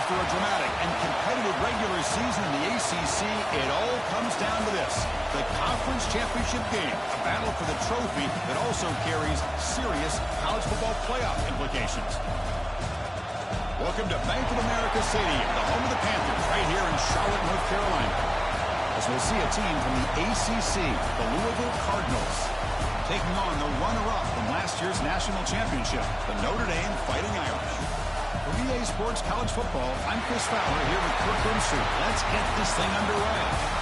After a dramatic and competitive regular season in the ACC, it all comes down to this: the conference championship game, a battle for the trophy that also carries serious college football playoff implications. Welcome to Bank of America Stadium, the home of the Panthers, right here in Charlotte, North Carolina. As we'll see a team from the ACC, the Louisville Cardinals, taking on the runner-up from last year's national championship, the Notre Dame Fighting Irish. For EA Sports College Football, I'm Chris Fowler here with Kirk Grimsey. Let's get this thing underway.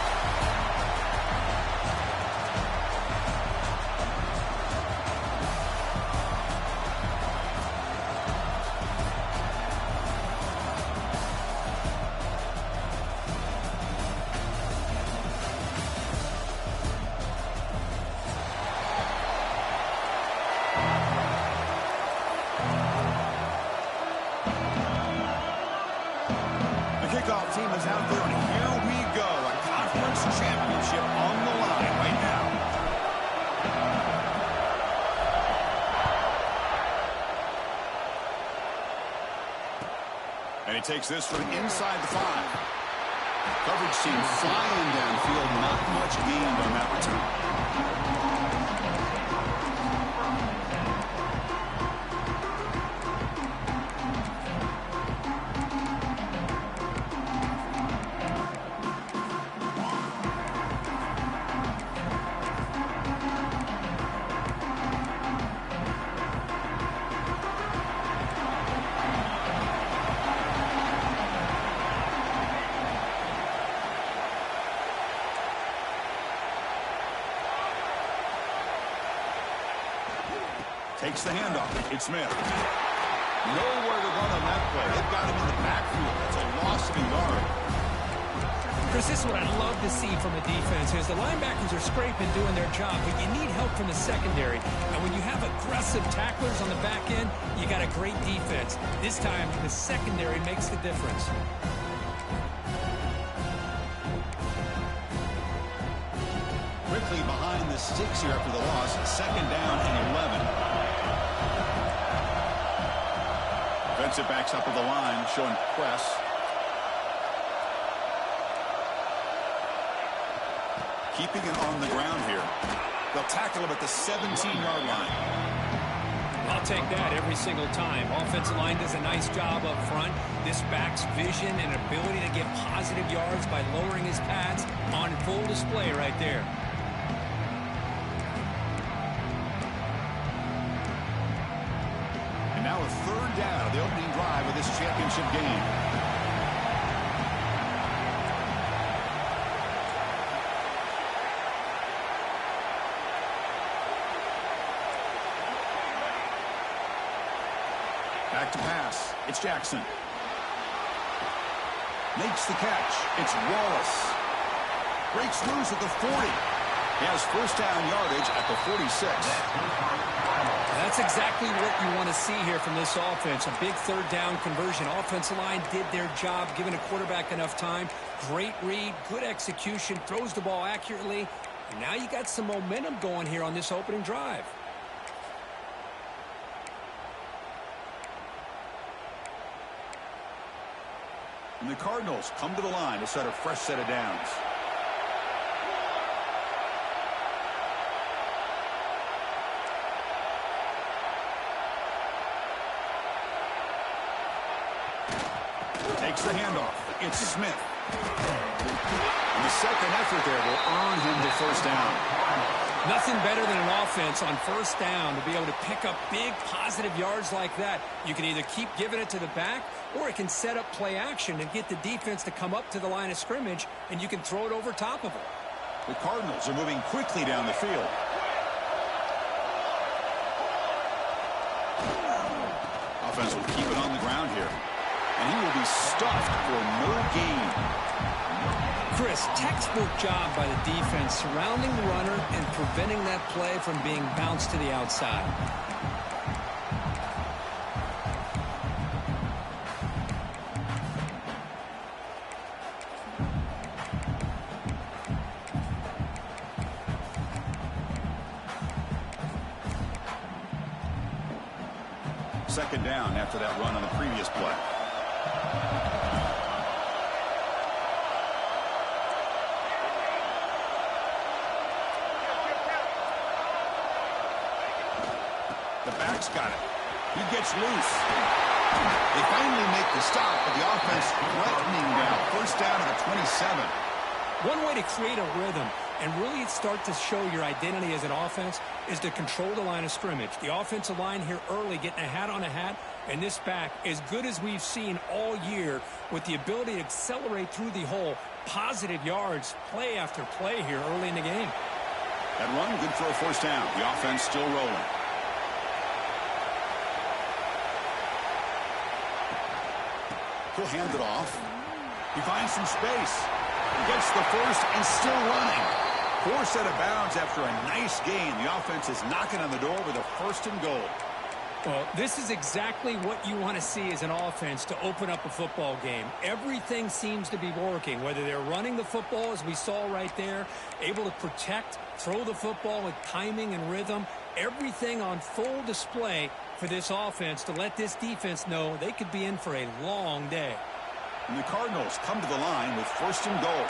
Kickoff team is out there, and here we go. A conference championship on the line right now. And he takes this from inside the 5. Coverage team flying downfield. Not much gained on that return. Takes the handoff. It's Smith. Nowhere to run on that play. They've got him in the backfield. It's a loss of a yard. Chris, this is what I love to see from a defense is the linebackers are scraping, doing their job, but you need help from the secondary. And when you have aggressive tacklers on the back end, you got a great defense. This time, the secondary makes the difference. Quickly behind the sticks here after the loss. 2nd down and 11. Defensive backs up at the line, showing press. Keeping it on the ground here. They'll tackle him at the 17-yard line. I'll take that every single time. Offensive line does a nice job up front. This back's vision and ability to get positive yards by lowering his pads on full display right there. Now a 3rd down, the opening drive of this championship game. Back to pass. It's Jackson. Makes the catch. It's Wallace. Breaks loose at the 40. He has 1st down yardage at the 46. That's exactly what you want to see here from this offense. A big 3rd down conversion. Offensive line did their job, giving a quarterback enough time. Great read, good execution, throws the ball accurately. And now you got some momentum going here on this opening drive. And the Cardinals come to the line to set a fresh set of downs. Takes the handoff. It's Smith. And the second effort there will earn him the 1st down. Nothing better than an offense on 1st down to be able to pick up big positive yards like that. You can either keep giving it to the back, or it can set up play action and get the defense to come up to the line of scrimmage, and you can throw it over top of them. The Cardinals are moving quickly down the field. Offense will keep it on the ground here. And he will be stuffed for no gain. Chris, textbook job by the defense surrounding the runner and preventing that play from being bounced to the outside. Second down after that run on the previous play. The back's got it. He gets loose. They finally make the stop, but the offense threatening now. First down at the 27. One way to create a rhythm and really start to show your identity as an offense is to control the line of scrimmage. The offensive line here early getting a hat on a hat, and this back as good as we've seen all year with the ability to accelerate through the hole. Positive yards, play after play here early in the game. That run good for a first down. The offense still rolling. He'll hand it off. He finds some space. Gets the first and still running. Forced out of bounds after a nice gain. The offense is knocking on the door with a first and goal. Well, this is exactly what you want to see as an offense to open up a football game. Everything seems to be working, whether they're running the football, as we saw right there, able to protect, throw the football with timing and rhythm. Everything on full display for this offense to let this defense know they could be in for a long day. And the Cardinals come to the line with first and goal.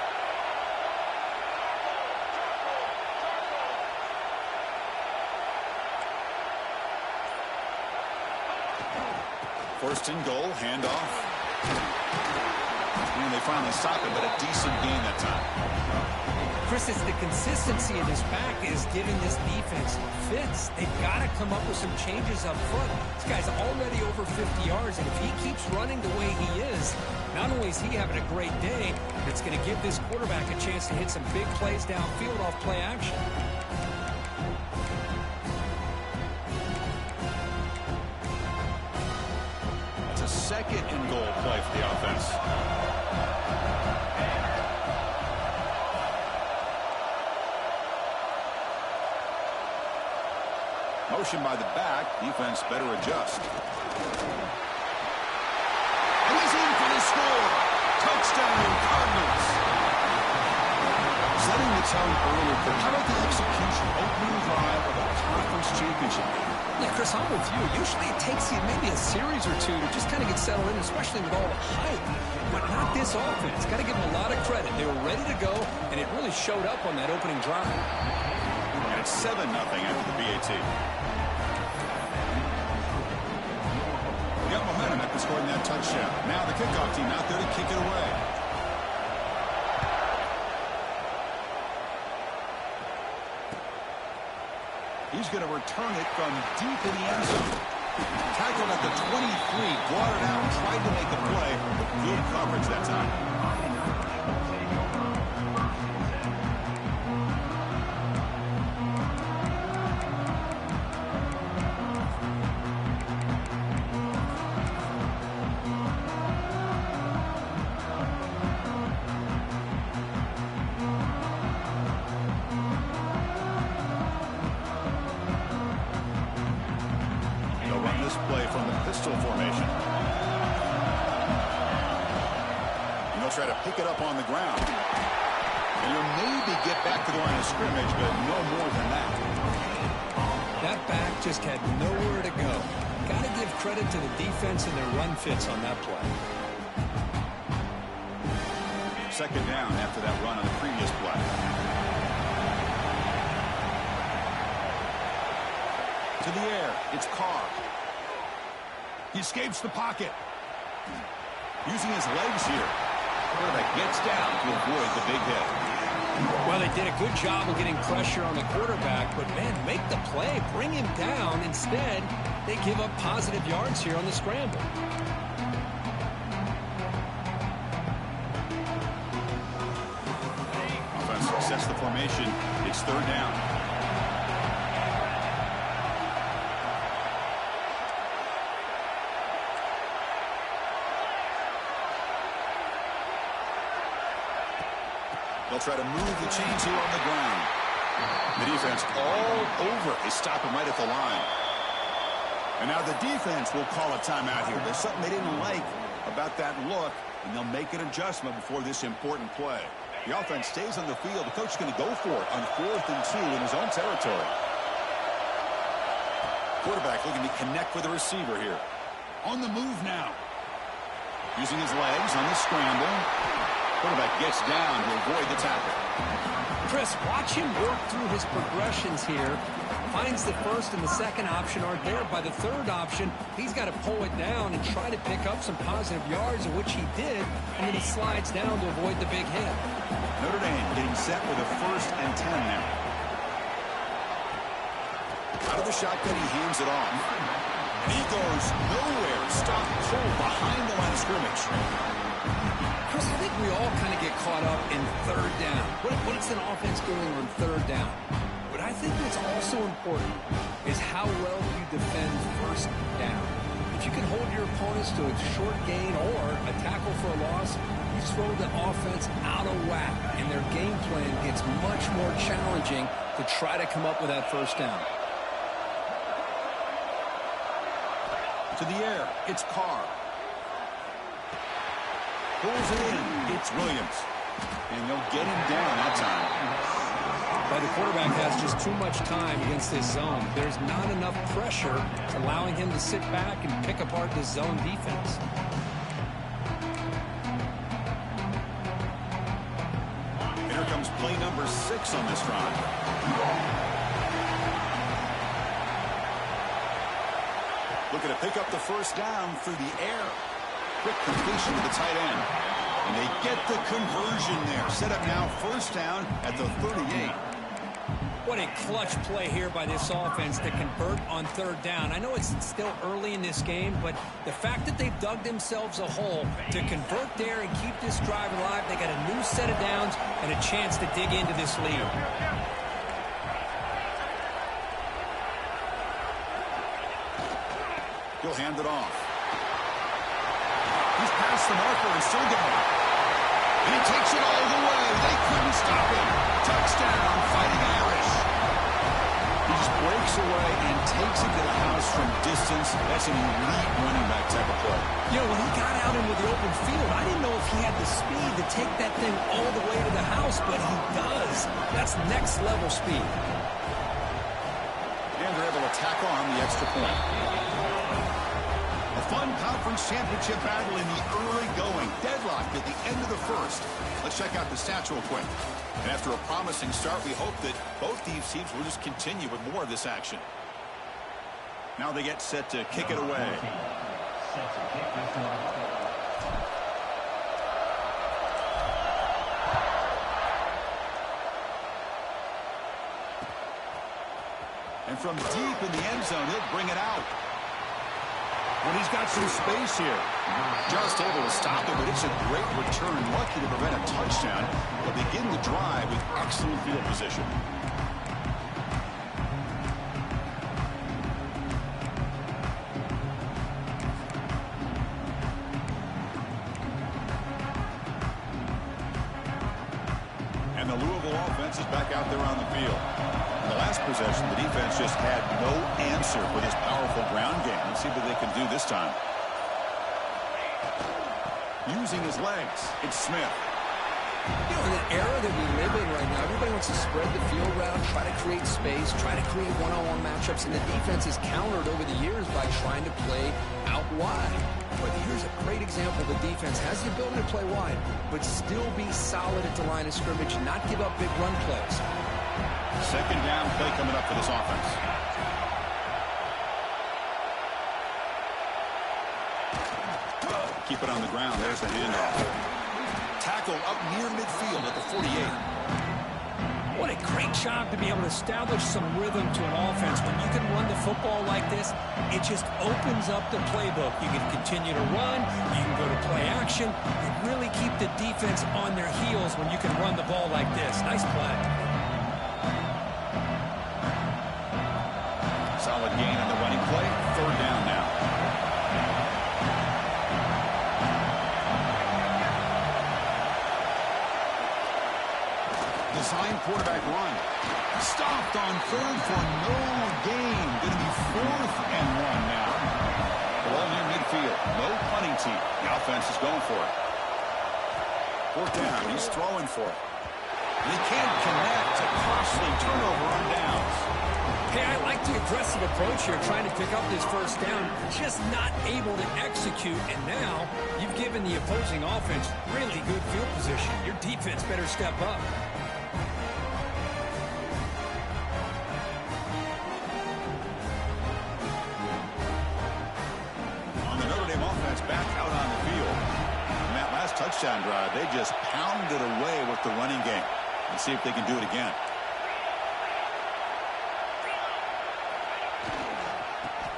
First and goal, handoff. And they finally stop it, but a decent gain that time. Chris, it's the consistency of this back is giving this defense fits. They've got to come up with some changes up front. This guy's already over 50 yards, and if he keeps running the way he is, not only is he having a great day, but it's going to give this quarterback a chance to hit some big plays downfield off play action. That's a second and goal play for the offense. Motion by the back. Defense better adjust. And he's in for the score. Touchdown, Cardinals. Setting the tone early, but how about the execution? Opening drive of a conference championship. Yeah, Chris, I'm with you. Usually it takes you maybe a series or two to just kind of get settled in, especially with all the hype. But not this offense. Got to give them a lot of credit. They were ready to go, and it really showed up on that opening drive. And it's 7-0 after the BAT. Got momentum after scoring that touchdown. Now the kickoff team out there to kick it away. He's going to return it from deep in the end zone. Tackled at the 23, brought it out, tried to make a play. Good coverage that time. Try to pick it up on the ground. And you'll maybe get back to the line of scrimmage, but no more than that. That back just had nowhere to go. Got to give credit to the defense and their run fits on that play. Second down after that run on the previous play. To the air, it's Carr. He escapes the pocket. Using his legs here. Quarterback gets down to avoid the big hit. Well, they did a good job of getting pressure on the quarterback, but, man, make the play, bring him down. Instead, they give up positive yards here on the scramble. Offense sets the formation. It's third down. They'll try to move the chains here on the ground. The defense all over. They stop him right at the line. And now the defense will call a timeout here. There's something they didn't like about that look, and they'll make an adjustment before this important play. The offense stays on the field. The coach is going to go for it on 4th and 2 in his own territory. Quarterback looking to connect with the receiver here. On the move now. Using his legs on the scramble. Quarterback gets down to avoid the tackle. Chris, watch him work through his progressions here. finds the first and the second option aren't there. By the third option, he's got to pull it down and try to pick up some positive yards, of which he did, and then he slides down to avoid the big hit. Notre Dame getting set with a 1st and 10 now. Out of the shotgun, he hands it off. And he goes nowhere. Stop cold behind the line of scrimmage. Chris, I think we all kind of get caught up in third down. What's an offense doing on third down? But I think what's also important is how well you defend first down. If you can hold your opponents to a short gain or a tackle for a loss, you throw the offense out of whack, and their game plan gets much more challenging to try to come up with that first down. To the air, it's Carr. Pulls it in. It's Williams. And they'll get him down that time. But the quarterback has just too much time against this zone. There's not enough pressure allowing him to sit back and pick apart this zone defense. Here comes play number 6 on this drive. Looking to pick up the first down through the air. Quick completion to the tight end. And they get the conversion there. Set up now, first down at the 38. What a clutch play here by this offense to convert on third down. I know it's still early in this game, but the fact that they've dug themselves a hole to convert there and keep this drive alive, they got a new set of downs and a chance to dig into this lead. He'll hand it off. He's past the marker and still going. And he takes it all the way. They couldn't stop him. Touchdown, Fighting Irish. He just breaks away and takes it to the house from distance. That's an elite running back type of play. You know, when he got out into the open field, I didn't know if he had the speed to take that thing all the way to the house, but he does. That's next level speed. And they're able to tack on the extra point. A fun conference championship battle in the early going. Deadlocked at the end of the first. Let's check out the stats real quick. And after a promising start, we hope that both these teams will just continue with more of this action. Now they get set to kick it away. And from deep in the end zone, he'll bring it out. When he's got some space here. Just able to stop it, but it's a great return. Lucky to prevent a touchdown. But begin the drive with excellent field position. And the Louisville offense is back out there on the field. In the last possession, the defense just had no answer for this powerful ground game. Let's see what they can do this time. Using his legs, it's Smith. You know, in the era that we live in right now, everybody wants to spread the field around, try to create space, try to create one-on-one matchups, and the defense is countered over the years by trying to play out wide. But here's a great example. The defense has the ability to play wide, but still be solid at the line of scrimmage and not give up big run plays. Second down play coming up for this offense. Keep it on the ground. There's the handoff. Tackle up near midfield at the 48. What a great job to be able to establish some rhythm to an offense. When you can run the football like this, it just opens up the playbook. You can continue to run, you can go to play action, and really keep the defense on their heels when you can run the ball like this. Nice play. Solid gain on the running play. Third down now. Design quarterback run. Stopped on third for no gain. Going to be 4th and 1 now. Ball near midfield. No punting team. The offense is going for it. 4th down. He's throwing for it. And he can't connect. A costly turnover on downs. Hey, I like the aggressive approach here, trying to pick up this first down, just not able to execute, and now you've given the opposing offense really good field position. Your defense better step up. touchdown drive, they just pounded away with the running game. Let's see if they can do it again.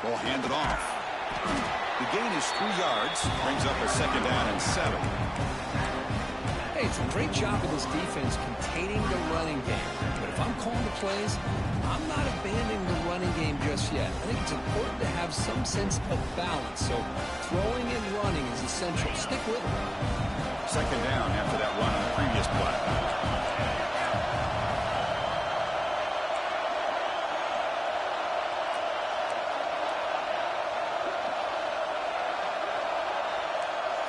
Ball handed off. The gain is 3 yards. Brings up a 2nd down and 7. Hey, it's a great job of this defense containing the running game. But if I'm calling the plays, I'm not abandoning the running game just yet. I think it's important to have some sense of balance. So throwing and running is essential. Stick with it. 2nd down after that run on the previous play.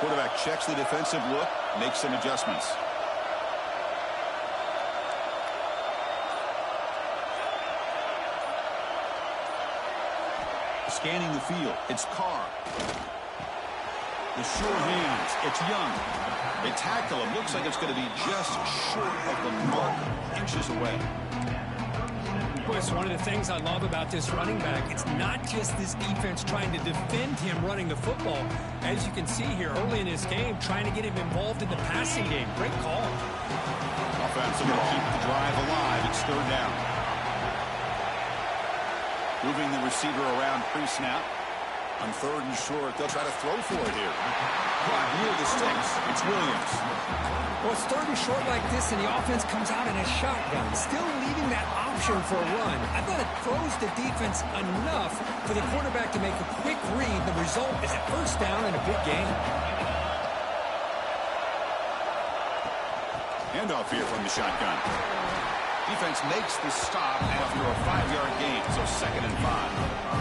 Quarterback checks the defensive look, makes some adjustments. Scanning the field, it's Carr. The sure hands, it's Young. They tackle him, looks like it's going to be just short of the mark, inches away. Boy, it's one of the things I love about this running back. It's not just this defense trying to defend him running the football. As you can see here early in this game, trying to get him involved in the passing game. Great call. Offense going to keep the drive alive. It's 3rd down. Moving the receiver around pre-snap. On 3rd and short, they'll try to throw for it here. Caught near the sticks. It's Williams. Well, it's 3rd and short like this, and the offense comes out in a shotgun, still leaving that option for a run. I thought it throws the defense enough for the quarterback to make a quick read. The result is a 1st down and a big gain. Handoff here from the shotgun. Defense makes the stop after a 5-yard gain, so 2nd and 5.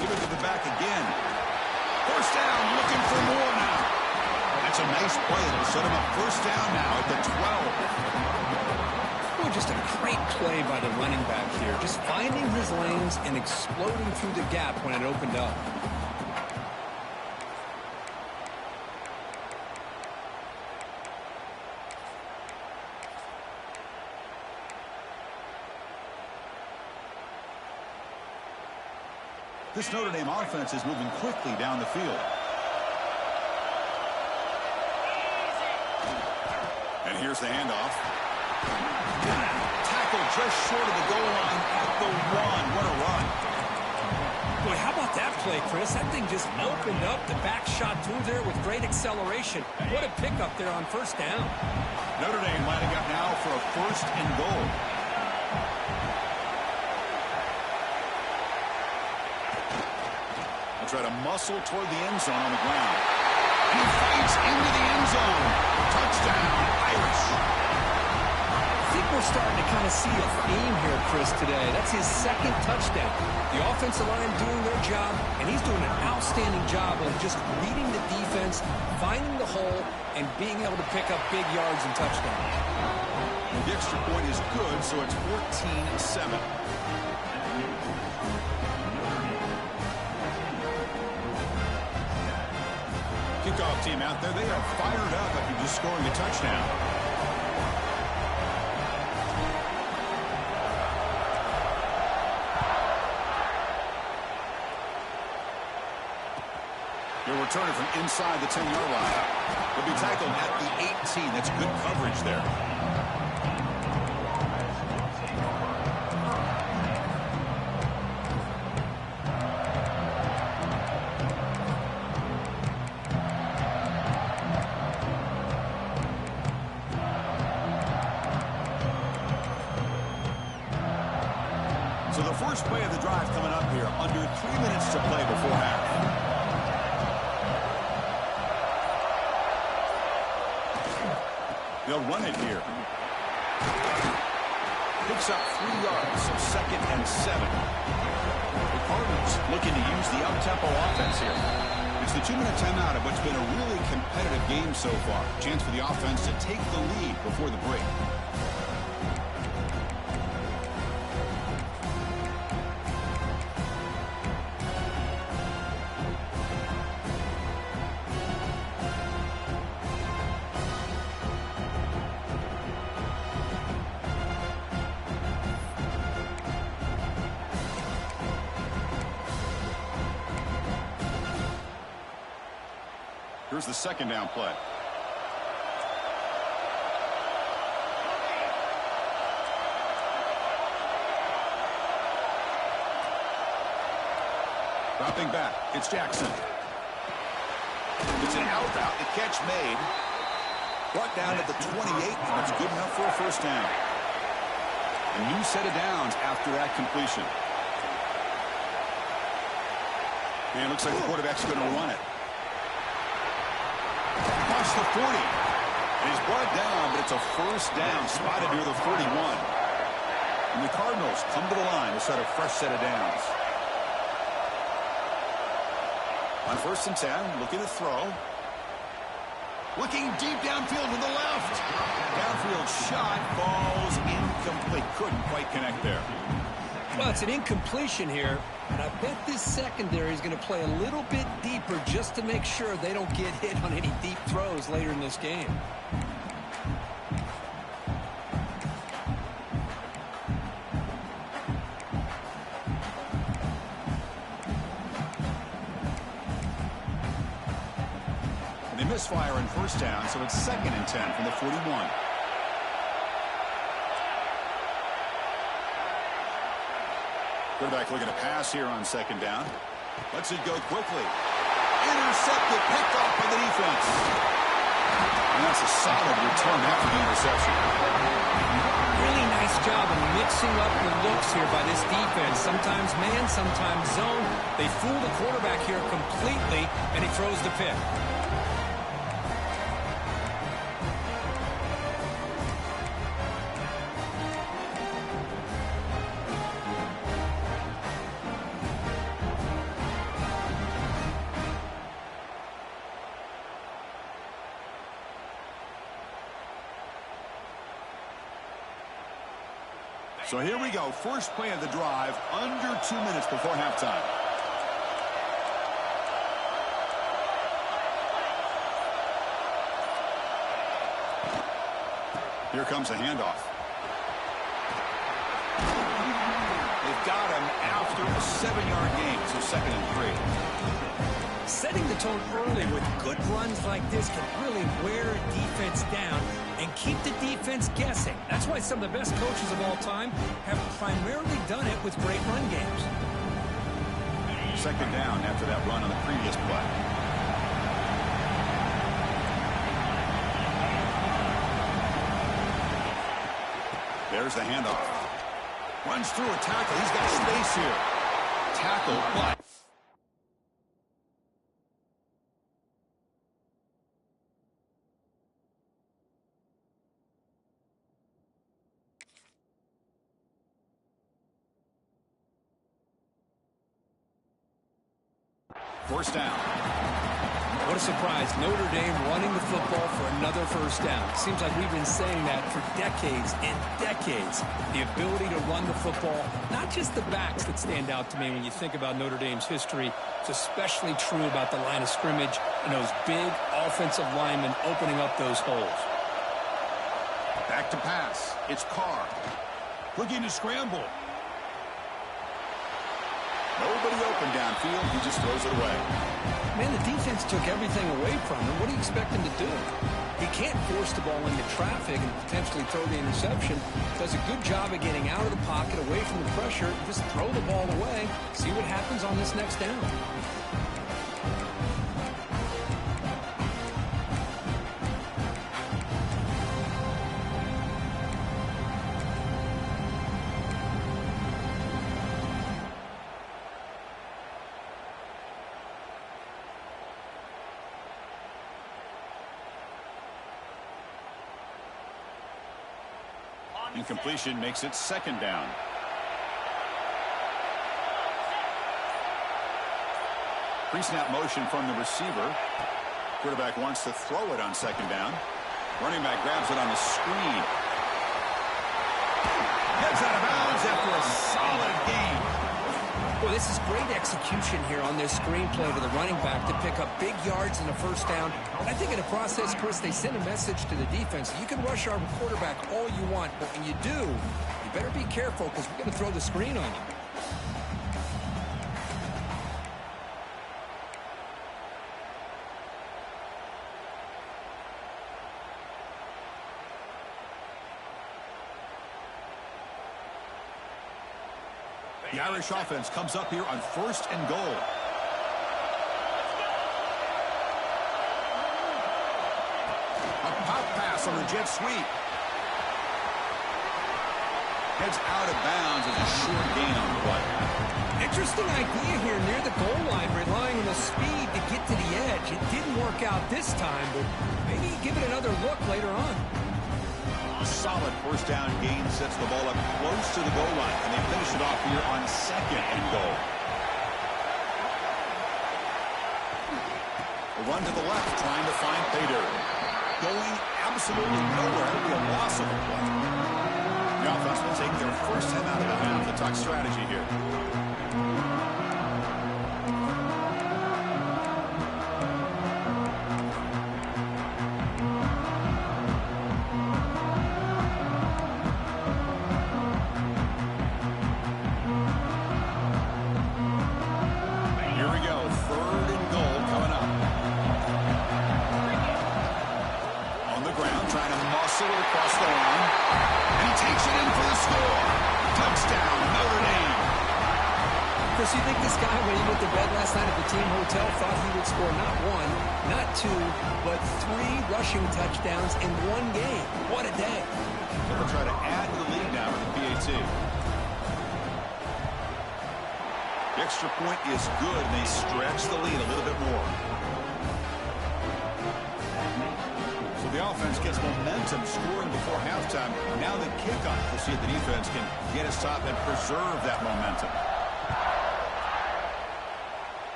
Give it to the back again. 1st down, looking for more now. That's a nice play. It'll set him up 1st down now at the 12. Well, just a great play by the running back here. Just finding his lanes and exploding through the gap when it opened up. This Notre Dame offense is moving quickly down the field. And here's the handoff. Tackle just short of the goal line at the 1. What a run. Boy, how about that play, Chris? That thing just opened up. The back shot through there with great acceleration. What a pickup there on 1st down. Notre Dame lining up now for a 1st and goal. Try to muscle toward the end zone on the ground. He fights into the end zone. Touchdown, Irish. I think we're starting to kind of see a theme here, Chris, today. That's his 2nd touchdown. The offensive line doing their job, and he's doing an outstanding job of just reading the defense, finding the hole, and being able to pick up big yards and touchdowns. The extra point is good, so it's 14-7. Kickoff team out there, they are fired up after just scoring a touchdown. They're returning from inside the 10-yard line. They'll be tackled at the 18. That's good coverage there. So the first play of the drive coming up here, under 3 minutes to play before half. They'll run it here. Picks up 3 yards, so 2nd and 7. The Cardinals looking to use the up-tempo offense here. It's the 2-minute timeout of what's been a really competitive game so far. Chance for the offense to take the lead before the break. Here's the second down play. Dropping back, it's Jackson. It's an out route. The catch made. Brought down at the 28, and it's good enough for a first down. A new set of downs after that completion. And it looks like the quarterback's going to run it. Across the 40. And he's brought down, but it's a first down spotted near the 41. And the Cardinals come to the line to start a fresh set of downs. On 1st and 10, looking to throw. Looking deep downfield to the left. Downfield shot falls incomplete. Couldn't quite connect there. Well, it's an incompletion here, and I bet this secondary is going to play a little bit deeper just to make sure they don't get hit on any deep throws later in this game. Misfire in first down, so it's 2nd and 10 from the 41. Quarterback looking to pass here on 2nd down. Lets it go quickly. Intercepted, picked off by the defense. And that's a solid return after the interception. Really nice job of mixing up the looks here by this defense. Sometimes man, sometimes zone. They fool the quarterback here completely, and he throws the pick. So here we go. First play of the drive, under 2 minutes before halftime. Here comes a handoff. They've got him after a 7-yard gain, so 2nd and 3. Setting the tone early with good runs like this can really wear a defense down and keep the defense guessing. That's why some of the best coaches of all time have primarily done it with great run games. 2nd down after that run on the previous play. There's the handoff. Runs through a tackle. He's got space here. Tackle, but first down. What a surprise. Notre Dame running the football for another first down. Seems like we've been saying that for decades and decades. The ability to run the football, not just the backs that stand out to me when you think about Notre Dame's history. It's especially true about the line of scrimmage and those big offensive linemen opening up those holes. Back to pass. It's Carr. Looking to scramble. Nobody open downfield. He just throws it away. Man, the defense took everything away from him. What do you expect him to do? He can't force the ball into traffic and potentially throw the interception. Does a good job of getting out of the pocket, away from the pressure, just throw the ball away. See what happens on this next down. Incompletion makes it 2nd down. Pre-snap motion from the receiver. Quarterback wants to throw it on 2nd down. Running back grabs it on the screen. Gets out of bounds after a solid gain. Well, this is great execution here on this screenplay to the running back to pick up big yards in the first down. And I think in the process, Chris, they send a message to the defense. You can rush our quarterback all you want, but when you do, you better be careful because we're going to throw the screen on you. The Irish offense comes up here on 1st and goal. A pop pass on the jet sweep. Heads out of bounds as a short gain on the play. Interesting idea here near the goal line, relying on the speed to get to the edge. It didn't work out this time, but maybe give it another look later on. A solid first down gain sets the ball up close to the goal line, and they finish it off here on 2nd and goal. A run to the left, trying to find pay dirt. Going absolutely nowhere. It'll be a loss of a play. The offense will take their first time out of the half. The tuck strategy here. Here we go. 3rd and goal coming up. On the ground, trying to muscle it across the line. And he takes it in for the score. Touchdown, Notre Dame. Chris, you think this guy, when he went to bed last night at the team hotel, thought he would score not 1, not 2, but 3 rushing touchdowns in 1 game. What a day. So they'll try to add to the lead now with the PAT. The extra point is good, and they stretch the lead a little bit more. So the offense gets momentum scoring before halftime. Now the kickoff. We'll see if the defense can get a stop and preserve that momentum.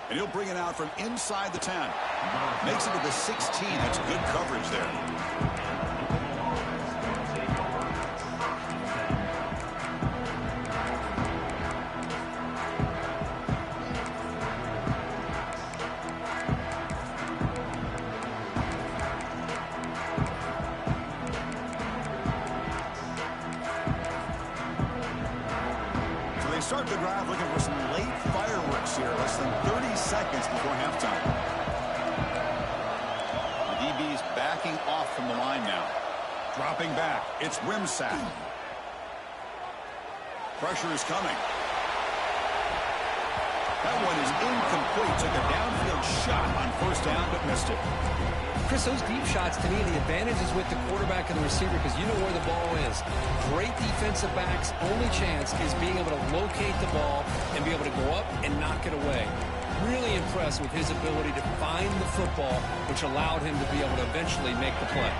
And he'll bring it out from inside the 10. Makes it to the 16. That's good coverage there. Start the drive looking for some late fireworks here. Less than 30 seconds before halftime. The DB's backing off from the line now. Dropping back. It's Wimsatt. Pressure is coming. That one is incomplete. Took a downfield shot on 1st down, but missed it. Chris, those deep shots, to me, the advantage is with the quarterback and the receiver because you know where the ball is. Great defensive backs, only chance is being able to locate the ball and be able to go up and knock it away. Really impressed with his ability to find the football, which allowed him to be able to eventually make the play.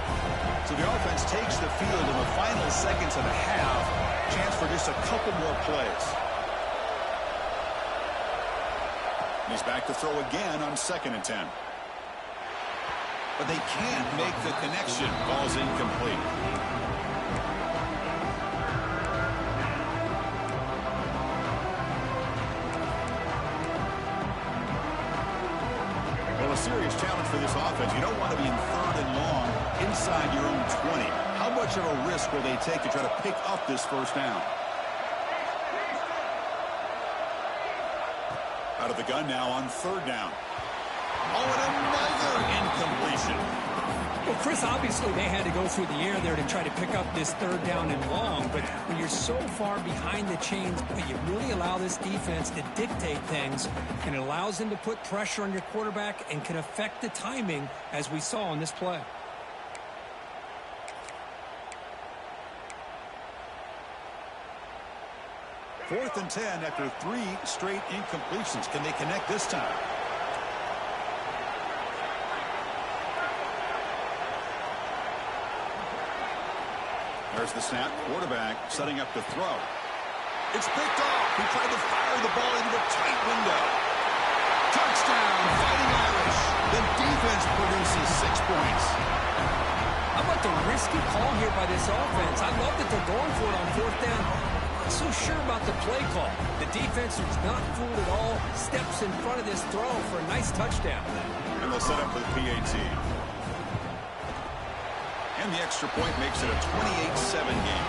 So the offense takes the field in the final seconds of the half. Chance for just a couple more plays. He's back to throw again on 2nd and 10. But they can't make the connection. Ball's incomplete. Well, a serious challenge for this offense. You don't want to be in 3rd and long inside your own 20. How much of a risk will they take to try to pick up this 1st down? Out of the gun now on 3rd down. Oh, and another incompletion. Well, Chris, obviously they had to go through the air there to try to pick up this 3rd down and long, but when you're so far behind the chains, you really allow this defense to dictate things, and it allows them to put pressure on your quarterback and can affect the timing, as we saw in this play. Fourth and 10 after 3 straight incompletions. Can they connect this time? There's the snap. Quarterback setting up the throw. It's picked off. He tried to fire the ball into a tight window. Touchdown, Fighting Irish. The defense produces 6 points. How about the risky call here by this offense? I love that they're going for it on 4th down. Not so sure about the play call. The defense is not fooled at all. Steps in front of this throw for a nice touchdown. And they'll set up for the PAT. And the extra point makes it a 28-7 game.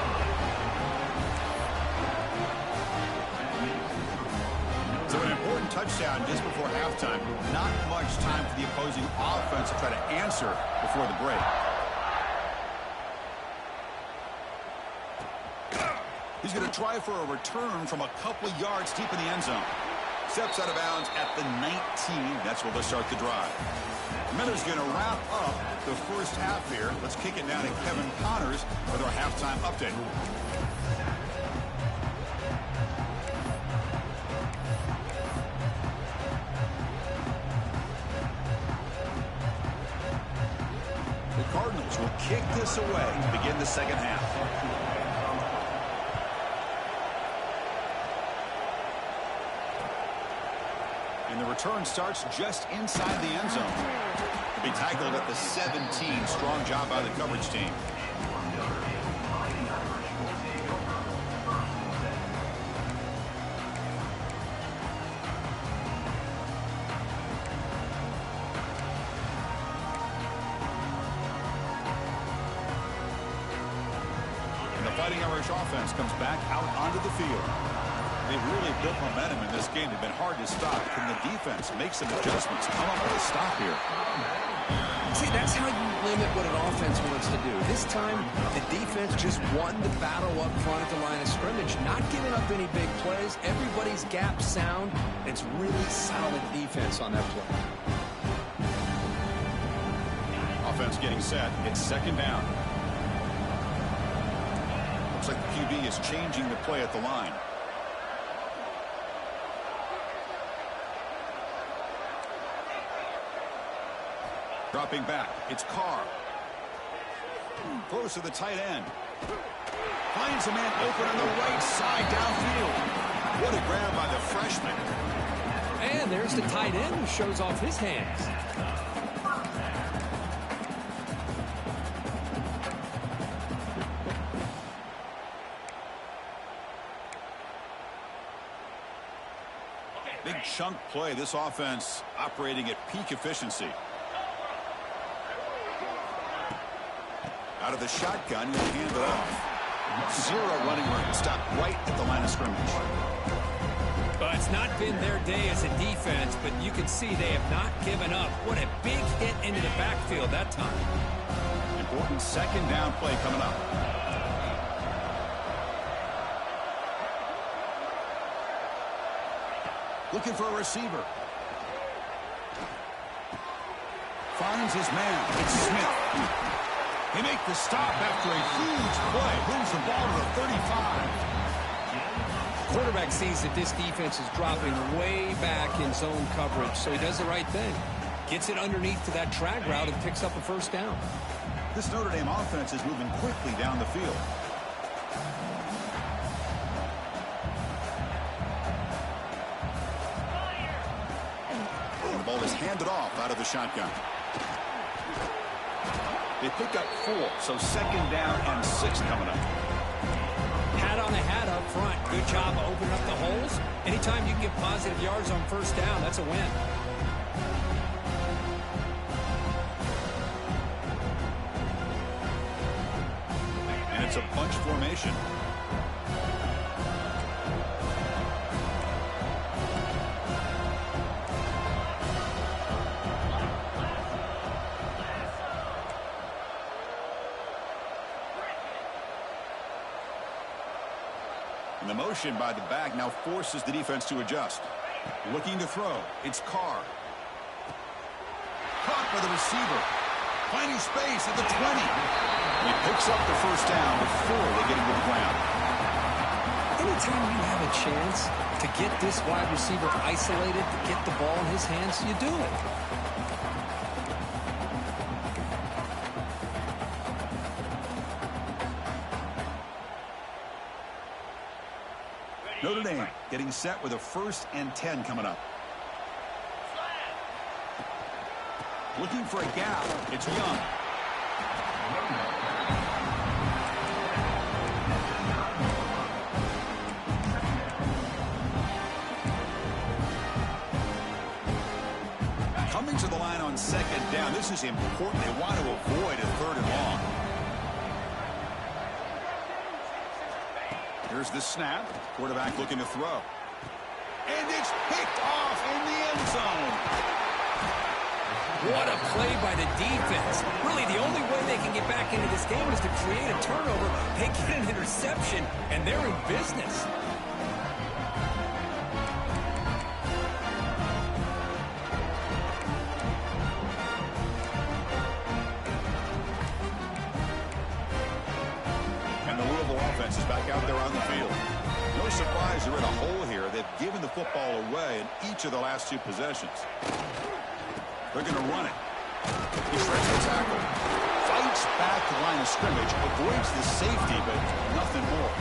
So an important touchdown just before halftime. Not much time for the opposing offense to try to answer before the break. He's going to try for a return from a couple of yards deep in the end zone. Steps out of bounds at the 19. That's where they'll start the drive. Miller's going to wrap up the first half here. Let's kick it down to Kevin Connors with our halftime update. The Cardinals will kick this away to begin the second half. And the return starts just inside the end zone. To be tackled at the 17. Strong job by the coverage team. And the Fighting Irish offense comes back out onto the field. They've really built momentum in this game. They've been hard to stop. Can the defense make some adjustments? Come up with a stop here. See, that's how you limit what an offense wants to do. This time, the defense just won the battle up front at the line of scrimmage, not giving up any big plays. Everybody's gap sound. It's really solid defense on that play. Offense getting set. It's second down. Looks like the QB is changing the play at the line. Dropping back, it's Carr. Close to the tight end. Finds a man open on the right side downfield. What a grab by the freshman. And there's the tight end who shows off his hands. Big chunk play. This offense operating at peak efficiency. Out of the shotgun, he'll hand it off. Zero running room. Stopped right at the line of scrimmage. Well, it's not been their day as a defense, but you can see they have not given up. What a big hit into the backfield that time. Important second down play coming up. Looking for a receiver. Finds his man. It's Smith. He makes the stop after a huge play. Moves the ball to the 35. Quarterback sees that this defense is dropping way back in zone coverage, so he does the right thing. Gets it underneath to that drag route and picks up a first down. This Notre Dame offense is moving quickly down the field. The ball is handed off out of the shotgun. They pick up 4, so second down and 6 coming up. Hat on the hat up front. Good job opening up the holes. Anytime you can get positive yards on first down, that's a win. And it's a bunch formation. And the motion by the back now forces the defense to adjust. Looking to throw. It's Carr. Caught by the receiver. Finding space at the 20. And he picks up the first down before they get him to the ground. Anytime you have a chance to get this wide receiver isolated, to get the ball in his hands, you do it. Notre Dame getting set with a 1st and 10 coming up. Looking for a gap. It's Young. Coming to the line on second down. This is important. They want to avoid a 3rd and long. Here's the snap. Quarterback looking to throw. And it's picked off in the end zone. What a play by the defense. Really, the only way they can get back into this game is to create a turnover They get an interception, and they're in business. And the Louisville offense is back out there on the field. No surprise they're in a hole here. They've given the football away in each of the last two possessions. They're going to run it. He shreds the tackle. Fights back the line of scrimmage. Avoids the safety, but nothing more.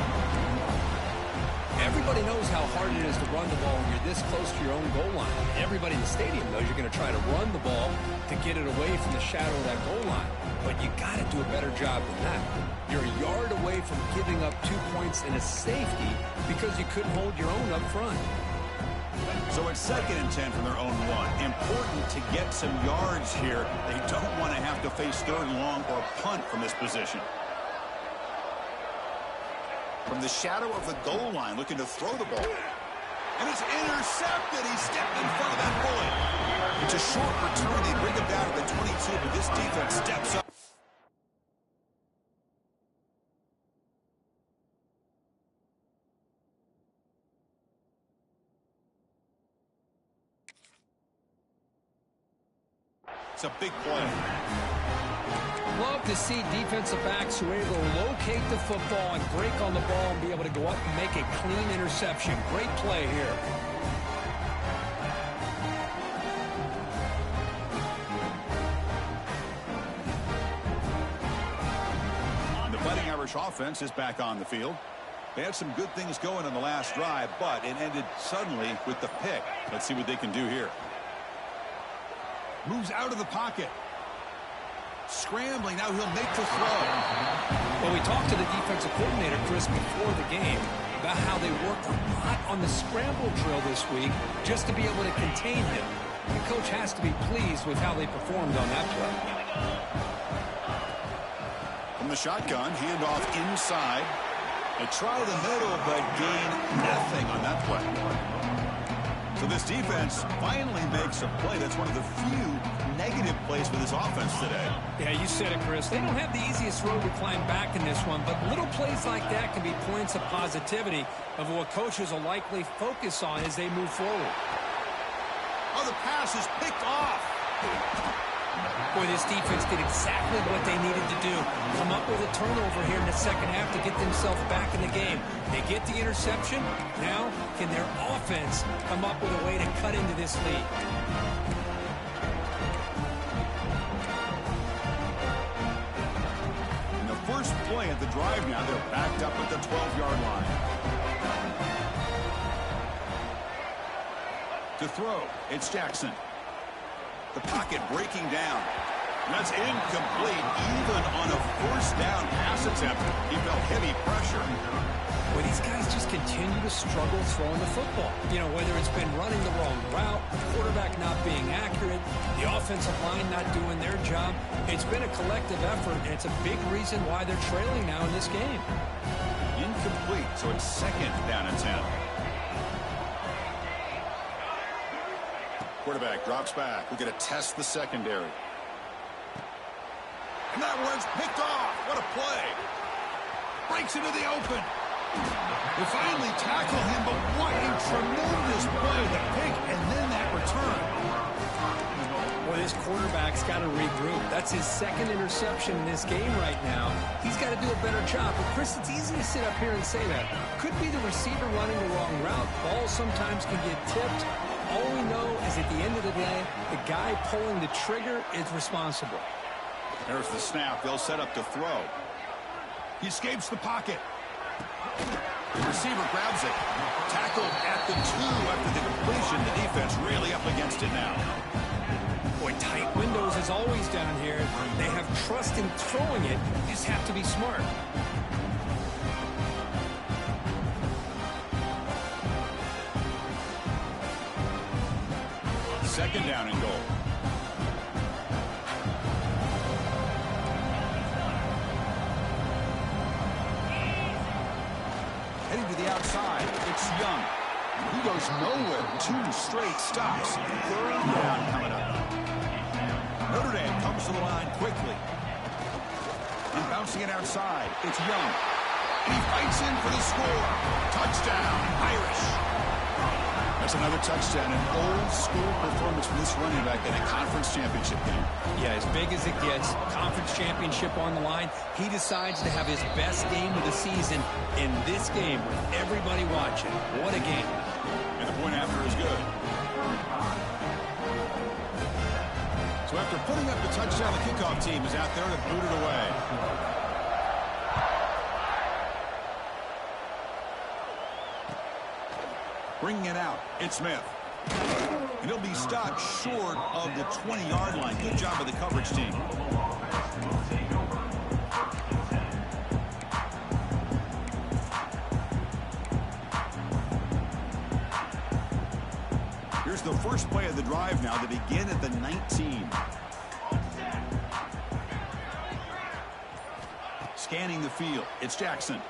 Everybody knows how hard it is to run the ball when you're this close to your own goal line. Everybody in the stadium knows you're going to try to run the ball to get it away from the shadow of that goal line. But you got to do a better job than that. You're a yard away from giving up 2 points in a safety because you couldn't hold your own up front. So it's 2nd and 10 from their own 1. Important to get some yards here. They don't want to have to face 3rd and long or punt from this position. From the shadow of the goal line, looking to throw the ball. And it's intercepted. He stepped in front of that bullet. It's a short return. They bring him down to the 22, but this defense steps up. It's a big play. Love to see defensive backs who are able to locate the football and break on the ball and be able to go up and make a clean interception. Great play here. The Fighting Irish offense is back on the field. They had some good things going on the last drive, but it ended suddenly with the pick. Let's see what they can do here. Moves out of the pocket. Scrambling, now he'll make the throw. Well, we talked to the defensive coordinator, Chris, before the game about how they worked a lot on the scramble drill this week just to be able to contain him. The coach has to be pleased with how they performed on that play. From the shotgun, handoff inside. They try the middle, but gain nothing on that play. So this defense finally makes a play. That's one of the few negative plays for this offense today. Yeah, you said it, Chris. They don't have the easiest road to climb back in this one, but little plays like that can be points of positivity of what coaches will likely focus on as they move forward. Oh, the pass is picked off. Boy, this defense did exactly what they needed to do. Come up with a turnover here in the second half to get themselves back in the game. They get the interception. Now, can their offense come up with a way to cut into this lead? In the first play of the drive now, they're backed up at the 12-yard line. To throw, it's Jackson. The pocket breaking down. That's incomplete, even on a first down pass attempt. He felt heavy pressure. Well, these guys just continue to struggle throwing the football. You know, whether it's been running the wrong route, the quarterback not being accurate, the offensive line not doing their job. It's been a collective effort, and it's a big reason why they're trailing now in this game. Incomplete, so it's 2nd down and 10. Quarterback drops back. We're going to test the secondary. And that one's picked off. What a play. Breaks into the open. They finally tackle him, but what a tremendous play. The pick and then that return. Well, this quarterback's got to regroup. That's his 2nd interception in this game right now. He's got to do a better job. But, Chris, it's easy to sit up here and say that. Could be the receiver running the wrong route. Balls sometimes can get tipped. All we know is at the end of the day, the guy pulling the trigger is responsible. There's the snap. They'll set up to throw. He escapes the pocket. The receiver grabs it. Tackled at the 2 after the completion. The defense really up against it now. Boy, tight windows as always down here. They have trust in throwing it. You just have to be smart. 2nd down and goal. Heading to the outside, it's Young. He goes nowhere. 2 straight stops. 3rd down coming up. Notre Dame comes to the line quickly. And bouncing it outside, it's Young. And he fights in for the score. Touchdown, Irish. That's another touchdown, an old-school performance from this running back in a conference championship game. Yeah, as big as it gets, conference championship on the line. He decides to have his best game of the season in this game with everybody watching. What a game. And the point after is good. So after putting up the touchdown, the kickoff team is out there to boot it away. Bringing it out, it's Smith. And he'll be stopped short of the 20-yard line. Good job of the coverage team. Here's the first play of the drive now. They begin at the 19. Scanning the field, it's Jackson.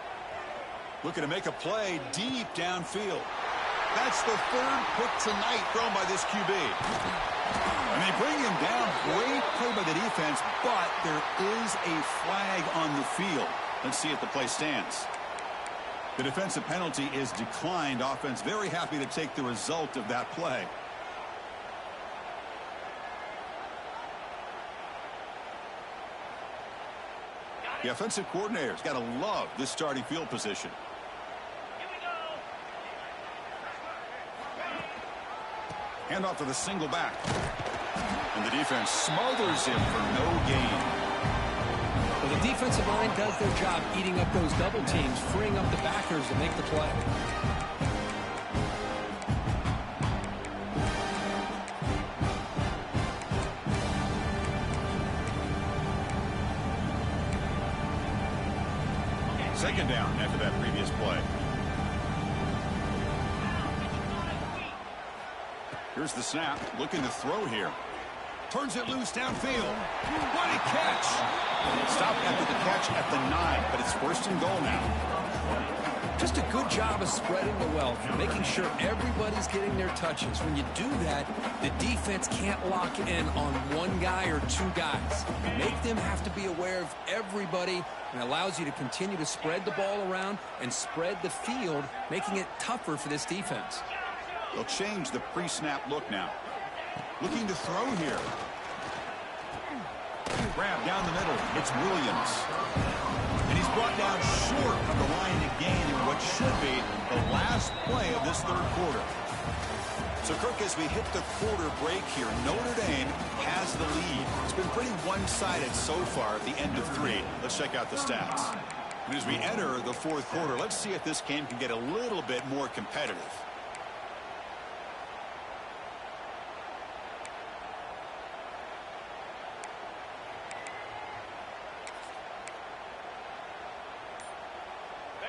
Looking to make a play deep downfield. That's the third pick tonight thrown by this QB. And they bring him down. Great play by the defense, but there is a flag on the field. Let's see if the play stands. The defensive penalty is declined. Offense very happy to take the result of that play. The offensive coordinator's got to love this starting field position. Hand off to the single back. And the defense smothers him for no gain. Well, the defensive line does their job eating up those double teams, freeing up the backers to make the play. Second down after that previous play. Here's the snap, looking to throw here. Turns it loose downfield. What a catch! Stopped after the catch at the 9, but it's first and goal now. Just a good job of spreading the wealth, making sure everybody's getting their touches. When you do that, the defense can't lock in on one guy or two guys. Make them have to be aware of everybody, and allows you to continue to spread the ball around and spread the field, making it tougher for this defense. They'll change the pre-snap look now. Looking to throw here. Grab down the middle. It's Williams. And he's brought down short of the line to gain in what should be the last play of this third quarter. So, Kirk, as we hit the quarter break here, Notre Dame has the lead. It's been pretty one-sided so far at the end of 3. Let's check out the stats. And as we enter the fourth quarter, let's see if this game can get a little bit more competitive.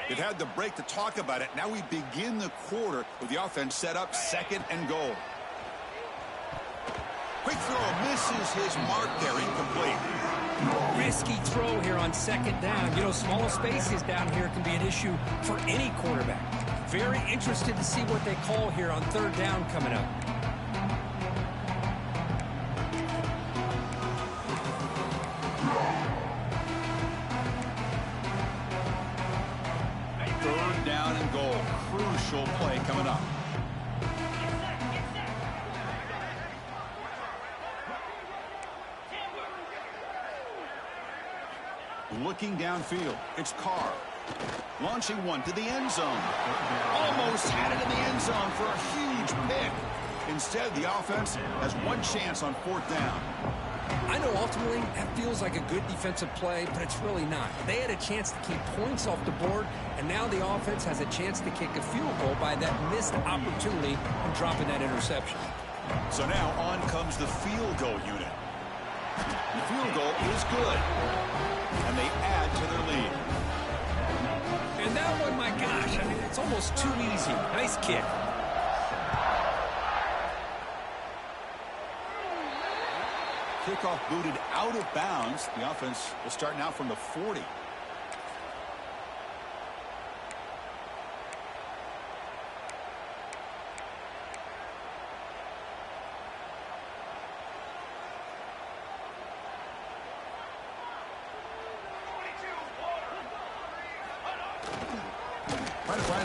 They've had the break to talk about it. Now we begin the quarter with the offense set up, second and goal. Quick throw, misses his mark there, incomplete. Risky throw here on second down. You know, small spaces down here can be an issue for any quarterback. Very interested to see what they call here on third down coming up. Third down and goal. Crucial play coming up. Looking downfield, it's Carr. Launching one to the end zone. Almost had it in the end zone for a huge pick. Instead, the offense has one chance on fourth down. I know ultimately that feels like a good defensive play, but it's really not. They had a chance to keep points off the board, and now the offense has a chance to kick a field goal by that missed opportunity and dropping that interception. So now on comes the field goal unit. The field goal is good, and they add to their lead. And that one, my gosh, I mean, it's almost too easy. Nice kick. Kickoff booted out of bounds. The offense will start now from the 40.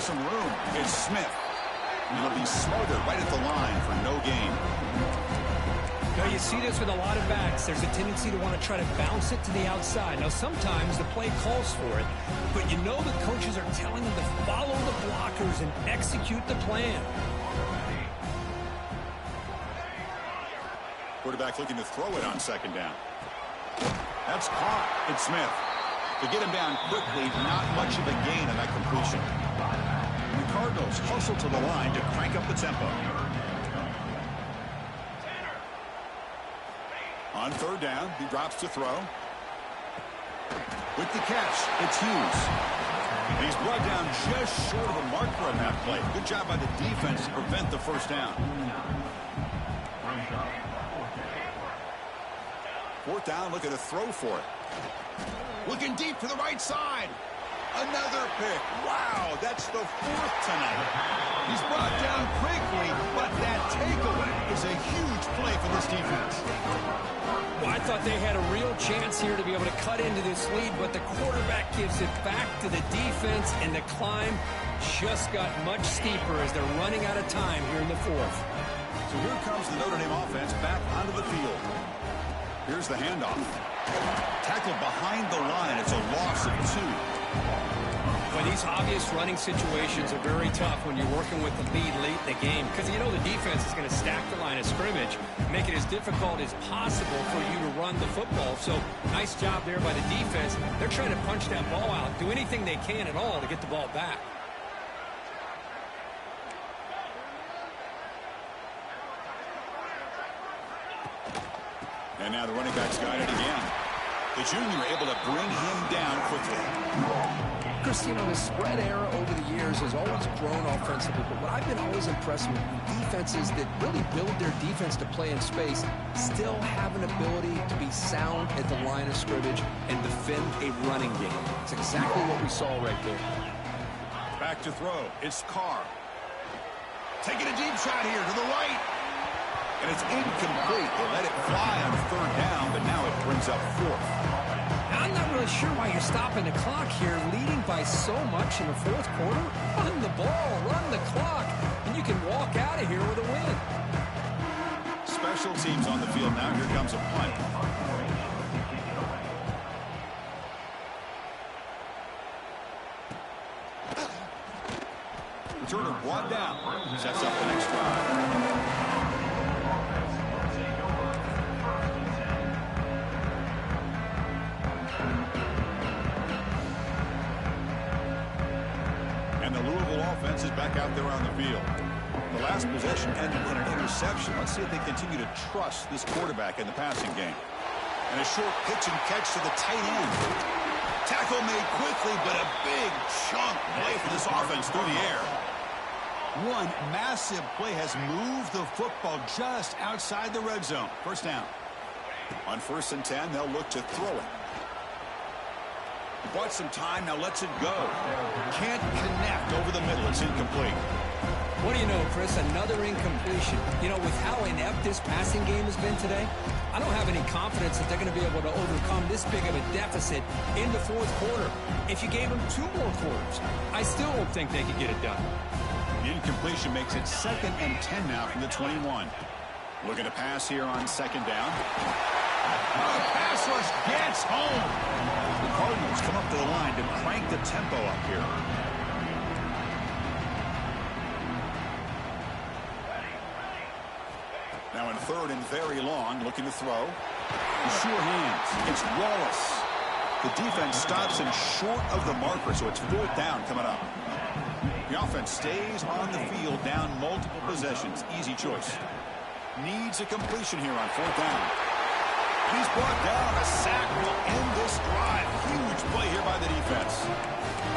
some room. It's Smith. And he'll be smothered right at the line for no gain. Now, you see this with a lot of backs. There's a tendency to want to try to bounce it to the outside. Now, sometimes the play calls for it, but you know the coaches are telling them to follow the blockers and execute the plan. Quarterback looking to throw it on second down. That's caught. It's Smith. To get him down quickly, not much of a gain on that completion. The Cardinals hustle to the line to crank up the tempo. On third down, he drops to throw. With the catch, it's Hughes. And he's brought down just short of the marker on that play. Good job by the defense to prevent the first down. Fourth down, looking to throw for it. Looking deep to the right side. Another pick. Wow, that's the fourth tonight. He's brought down quickly, but that takeaway is a huge play for this defense. Well, I thought they had a real chance here to be able to cut into this lead, but the quarterback gives it back to the defense, and the climb just got much steeper as they're running out of time here in the fourth. So here comes the Notre Dame offense back onto the field. Here's the handoff. Tackle behind the line. It's a loss of 2. Well, these obvious running situations are very tough when you're working with the lead late in the game, because you know the defense is going to stack the line of scrimmage, make it as difficult as possible for you to run the football. So nice job there by the defense. They're trying to punch that ball out, do anything they can at all to get the ball back. And now the running back's got it again. The junior able to bring him down quickly. Chris, you know, the spread era over the years has always grown offensively, but what I've been always impressed with defenses that really build their defense to play in space still have an ability to be sound at the line of scrimmage and defend a running game. It's exactly what we saw right there. Back to throw. It's Carr. Taking a deep shot here to the right. And it's incomplete. They let it fly on third down, but now it brings up fourth. I'm not really sure why you're stopping the clock here, leading by so much in the fourth quarter. Run the ball, run the clock, and you can walk out of here with a win. Special teams on the field now. Here comes a punt. Returner brought down. Sets up the next drive. And the Louisville offense is back out there on the field. The last possession ended in an interception. Let's see if they continue to trust this quarterback in the passing game. And a short pitch and catch to the tight end. Tackle made quickly, but a big chunk play for this offense through the air. One massive play has moved the football just outside the red zone. First down. On 1st and 10, they'll look to throw it. Bought some time, now lets it go. Can't connect over the middle. It's incomplete. What do you know, Chris? Another incompletion. You know, with how inept this passing game has been today, I don't have any confidence that they're going to be able to overcome this big of a deficit in the fourth quarter. If you gave them 2 more quarters, I still don't think they could get it done. The incompletion makes it 2nd and 10 now from the 21. Looking to pass here on 2nd down. The pass rush gets home. The Cardinals come up to the line to crank the tempo up here. Now in 3rd and very long, looking to throw. Sure hands. It's Wallace. The defense stops him short of the marker, so it's 4th down coming up. The offense stays on the field down multiple possessions. Easy choice. Needs a completion here on 4th down. He's brought down. A sack will end this drive. Huge play here by the defense.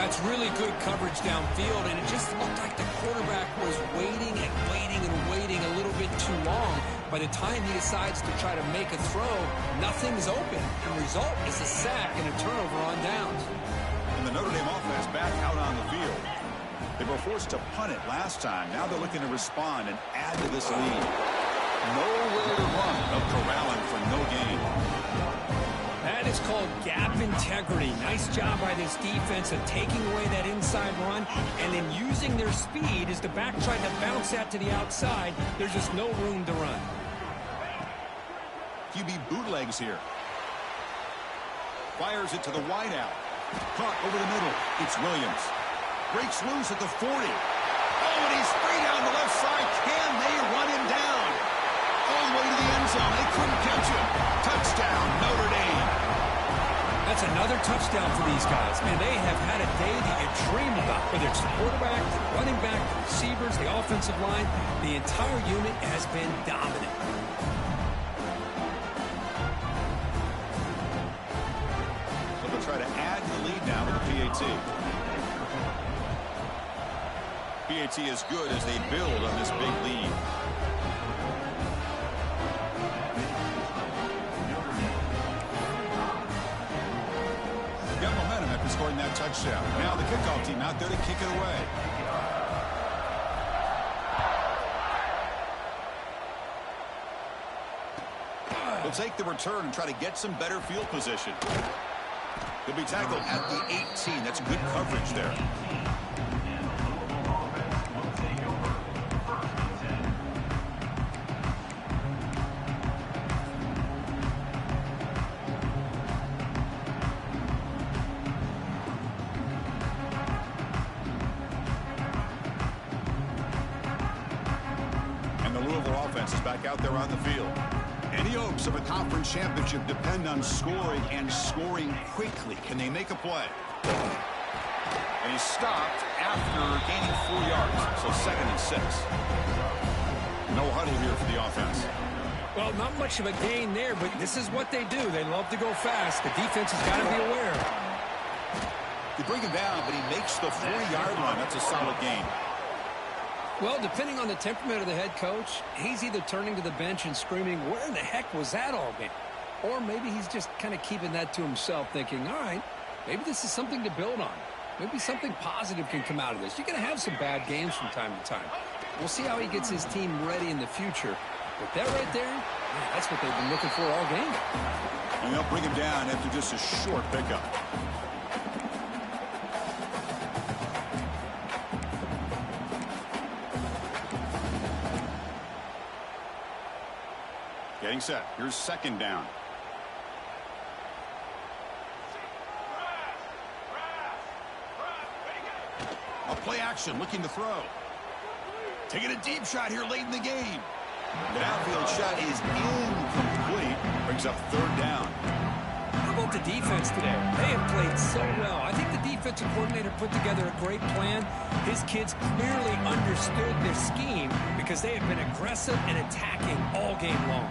That's really good coverage downfield, and it just looked like the quarterback was waiting and waiting and waiting a little bit too long. By the time he decides to try to make a throw, nothing's open. The result is a sack and a turnover on downs. And the Notre Dame offense back out on the field. They were forced to punt it last time. Now they're looking to respond and add to this lead. Nowhere to run, but corralling for no gain. That It's called gap integrity. Nice job by this defense of taking away that inside run and then using their speed as the back tried to bounce that to the outside. There's just no room to run. QB bootlegs here. Fires it to the wideout. Caught over the middle. It's Williams. Breaks loose at the 40. Oh, and he's free down the left side. Can they run him down? All the way to the end zone. They couldn't catch him. Touchdown, Notre Dame. That's another touchdown for these guys. Man, they have had a day that you dream about. Whether it's the quarterback, the running back, the receivers, the offensive line, the entire unit has been dominant. So they'll try to add to the lead now with the PAT. PAT is good as they build on this big lead. Got momentum after scoring that touchdown. Now the kickoff team out there to kick it away. They'll take the return and try to get some better field position. He'll be tackled at the 18. That's good coverage there. Is back out there on the field. Any hopes of a conference championship depend on scoring and scoring quickly. Can they make a play? And he's stopped after gaining 4 yards, so 2nd and 6. No huddle here for the offense. Well, not much of a gain there, but this is what they do. They love to go fast. The defense has got to be aware. You bring him down, but he makes the 40-yard line. That's a solid gain. Well, depending on the temperament of the head coach, he's either turning to the bench and screaming, where in the heck was that all game? Or maybe he's just kind of keeping that to himself, thinking, all right, maybe this is something to build on. Maybe something positive can come out of this. You're going to have some bad games from time to time. We'll see how he gets his team ready in the future. But that right there, yeah, that's what they've been looking for all game. And they'll bring him down after just a short pickup. Getting set. Here's 2nd down. A play action, looking to throw. Taking a deep shot here late in the game. The downfield shot is incomplete. Brings up 3rd down. How about the defense today? They have played so well. I think the defensive coordinator put together a great plan. His kids clearly understood their scheme because they have been aggressive and attacking all game long.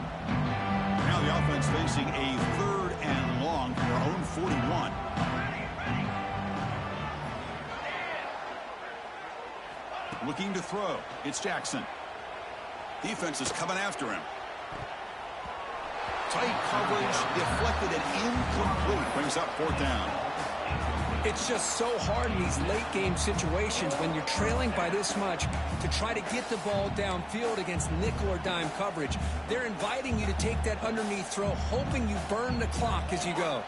Now the offense facing a 3rd and long from their own 41. Looking to throw. It's Jackson. Defense is coming after him. Tight coverage, deflected and incomplete. Brings up 4th down. It's just so hard in these late-game situations when you're trailing by this much to try to get the ball downfield against nickel or dime coverage. They're inviting you to take that underneath throw, hoping you burn the clock as you go.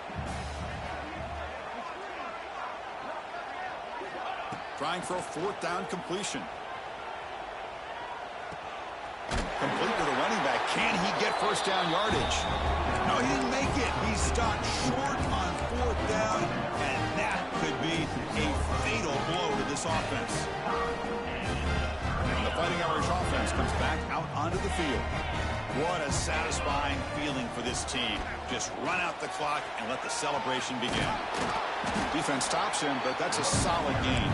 Trying for a 4th down completion. Complete to the running back. Can he get 1st down yardage? No, he didn't make it. He stopped short on 4th down, and that could be a fatal blow to this offense. And the Fighting Irish offense comes back out onto the field. What a satisfying feeling for this team. Just run out the clock and let the celebration begin. Defense stops him, but that's a solid gain.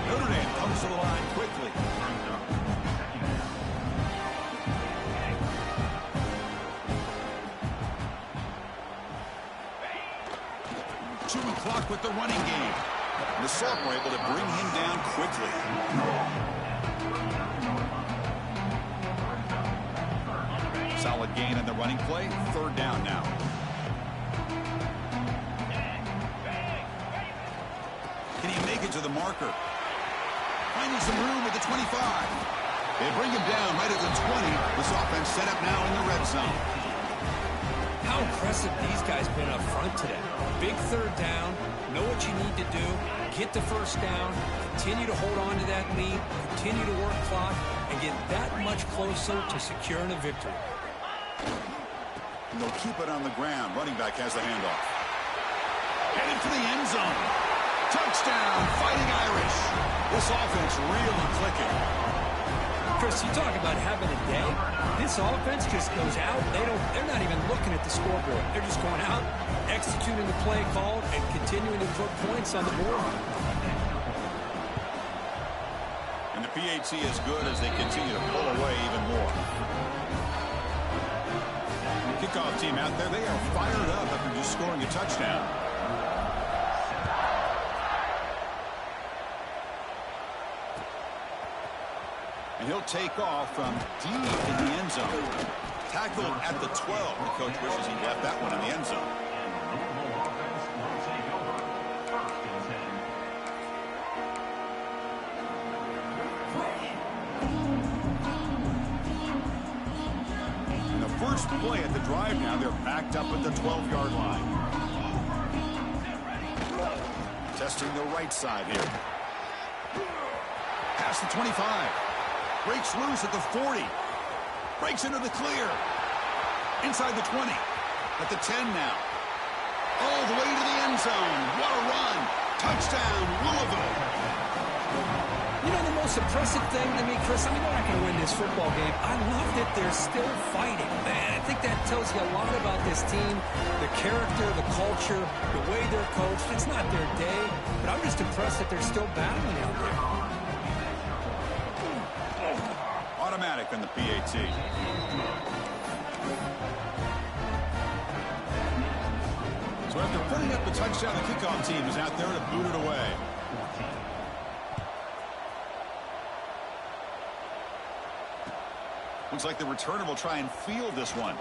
Notre Dame comes to the line quickly. 2 o'clock with the running game. The Sophomore able to bring him down quickly. Solid gain on the running play. 3rd down now. Can he make it to the marker? Finding some room at the 25. They bring him down right at the 20. This offense set up now in the red zone. How impressive these guys been up front today. Big third down, know what you need to do, get the first down, continue to hold on to that lead, continue to work clock, and get that much closer to securing a victory. And they'll keep it on the ground. Running back has the handoff. Headed for the end zone. Touchdown, Fighting Irish. This offense really clicking. Chris, you talk about having a day. This offense just goes out. They're not even looking at the scoreboard. They're just going out, executing the play called, and continuing to put points on the board. And the PAT is good as they continue to pull away even more. The kickoff team out there, they are fired up after just scoring a touchdown. And he'll take off from deep in the end zone. Tackled at the 12. The coach wishes he left that one in the end zone. And the first play at the drive now, they're backed up at the 12-yard line. Testing the right side here. Past the 25. Breaks loose at the 40. Breaks into the clear. Inside the 20. At the 10 now. All the way to the end zone. What a run. Touchdown, Louisville. You know, the most impressive thing to me, Chris, I mean, they're not going to win this football game. I love that they're still fighting, man. I think that tells you a lot about this team, the character, the culture, the way they're coached. It's not their day, but I'm just impressed that they're still battling out there. Automatic on the PAT. So after putting up the touchdown, the kickoff team is out there to boot it away. Looks like the returner will try and field this one.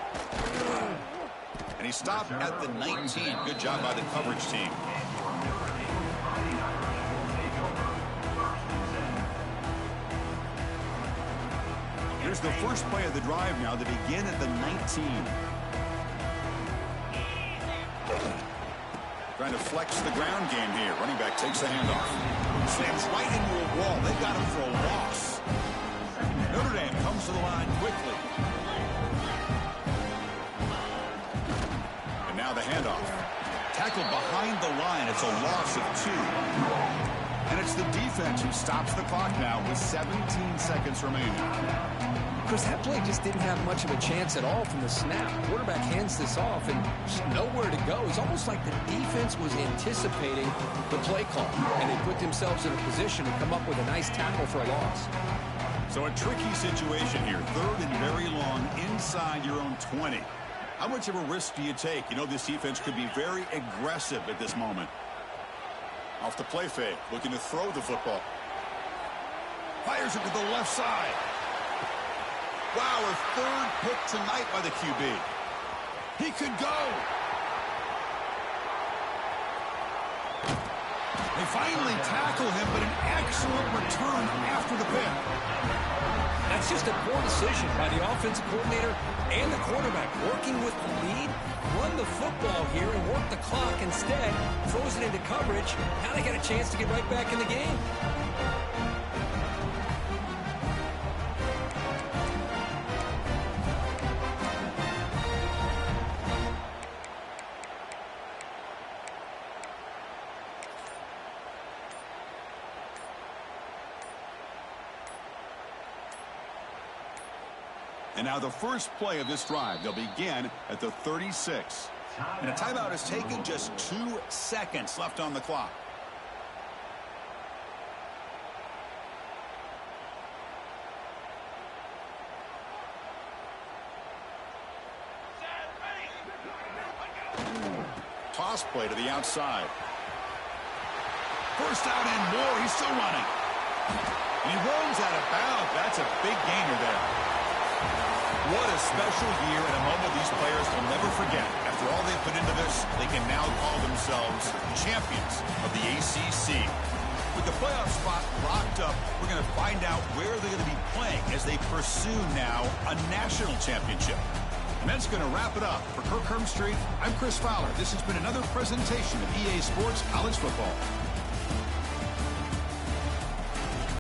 And he stopped at the 19. Good job by the coverage team. Here's the first play of the drive now. They begin at the 19. Trying to flex the ground game here. Running back takes the handoff. Slams right into a wall. They got him for a loss. Notre Dame comes to the line quickly. And now the handoff. Tackled behind the line. It's a loss of 2. And it's the defense who stops the clock now with 17 seconds remaining. Chris, that play just didn't have much of a chance at all from the snap. Quarterback hands this off and just nowhere to go. It's almost like the defense was anticipating the play call, and they put themselves in a position to come up with a nice tackle for a loss. So a tricky situation here. Third and very long inside your own 20. How much of a risk do you take? You know this defense could be very aggressive at this moment. Off the play fake, looking to throw the football. Fires it to the left side. Wow, a third pick tonight by the QB. He could go. They finally tackle him, but an excellent return after the pick. That's just a poor decision by the offensive coordinator and the quarterback. Working with the lead, run the football here and work the clock instead. Throws it into coverage. Now they got a chance to get right back in the game. And now the first play of this drive. They'll begin at the 36. And a timeout is taken, just 2 seconds left on the clock. Toss play to the outside. First out and more. He's still running. And he runs out of bounds. That's a big gainer there. What a special year and a moment these players will never forget. After all they've put into this, they can now call themselves champions of the ACC. With the playoff spot locked up, we're going to find out where they're going to be playing as they pursue now a national championship. And that's going to wrap it up. For Kirk Street, I'm Chris Fowler. This has been another presentation of EA Sports College Football.